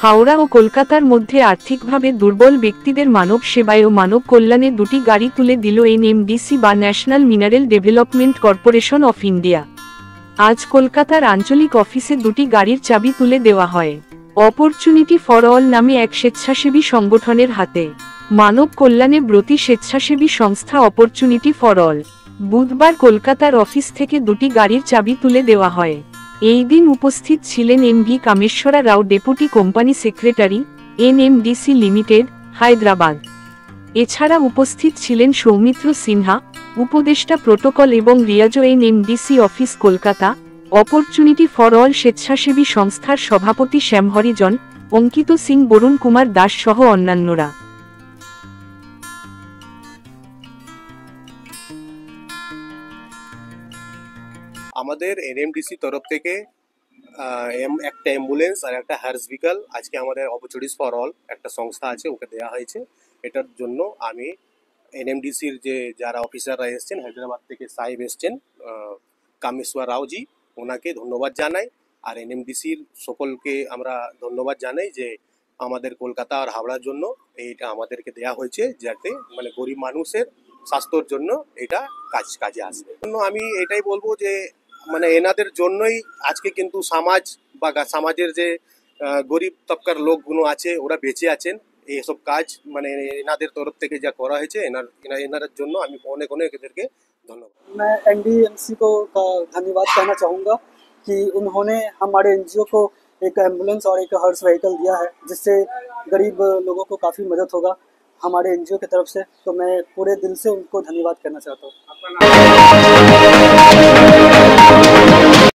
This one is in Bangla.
হাওড়া ও কলকাতার মধ্যে আর্থিকভাবে দুর্বল ব্যক্তিদের মানব সেবায় ও মানব কল্যাণে দুটি গাড়ি তুলে দিল এনএমডিসি বা national mineral development corporation of India. আজ কলকাতার আঞ্চলিক অফিসে দুটি গাড়ির চাবি তুলে দেওয়া হয় অপরচুনিটি ফর অল নামে এক স্বেচ্ছাসেবী সংগঠনের হাতে। মানব কল্যাণে ব্রতী স্বেচ্ছাসেবী সংস্থা অপরচুনিটি ফর অল বুধবার কলকাতার অফিস থেকে দুটি গাড়ির চাবি তুলে দেওয়া হয়। এই দিন উপস্থিত ছিলেন MV Kameswara Rao, deputy company secretary, NMDC limited, Hyderabad. এছাড়া উপস্থিত ছিলেন সৌমিত্র সিনহা, উপদেষ্টা প্রোটোকল, এবং রিয়াজো, NMDC office Kolkata, opportunity for all স্বেচ্ছাসেবী সংস্থার সভাপতি শ্যামহরিজন, অঙ্কিত সিং, বরুণ কুমার দাস সহ অন্যান্যরা। আমাদের এনএমডিসি তরফ থেকে একটা অ্যাম্বুলেন্স আর একটা হার্স ভিকাল আজকে আমাদের অপরচুনিটিস ফর অল একটা সংস্থা আছে, ওকে দেওয়া হয়েছে। এটার জন্য আমি এনএমডিসির যে যারা অফিসাররা এসছেন, হায়দ্রাবাদ থেকে সাহেব এসছেন কামেশ্বর রাওজি, ওনাকে ধন্যবাদ জানাই। আর এনএমডিসির সকলকে আমরা ধন্যবাদ জানাই যে আমাদের কলকাতা আর হাওড়ার জন্য এইটা আমাদেরকে দেওয়া হয়েছে, যাতে মানে গরিব মানুষের স্বাস্থ্যর জন্য এটা কাজে আসবে। আমি এটাই বলবো যে মানে এনাদের জন্যই আজকে কিন্তু সমাজ বা সমাজের যে গরিব তবকার লোকগুলো আছে ওরা বেঁচে আছেন। এইসব কাজ মানে এনাদের তরফ থেকে যা করা হয়েছে এনাদের জন্য আমি অনেক অনেক এদেরকে ধন্যবাদ। मैं एनडीएमसी को का धन्यवाद कहना चाहूँगा कि उन्होंने हमारे एनजीओ को एक एम्बुलेंस और एक हर्स व्हीकल दिया है, जिससे गरीब लोगों को काफ़ी मदद होगा हमारे एनजीओ की तरफ से। तो मैं पूरे दिल से उनको धन्यवाद करना चाहता हूँ।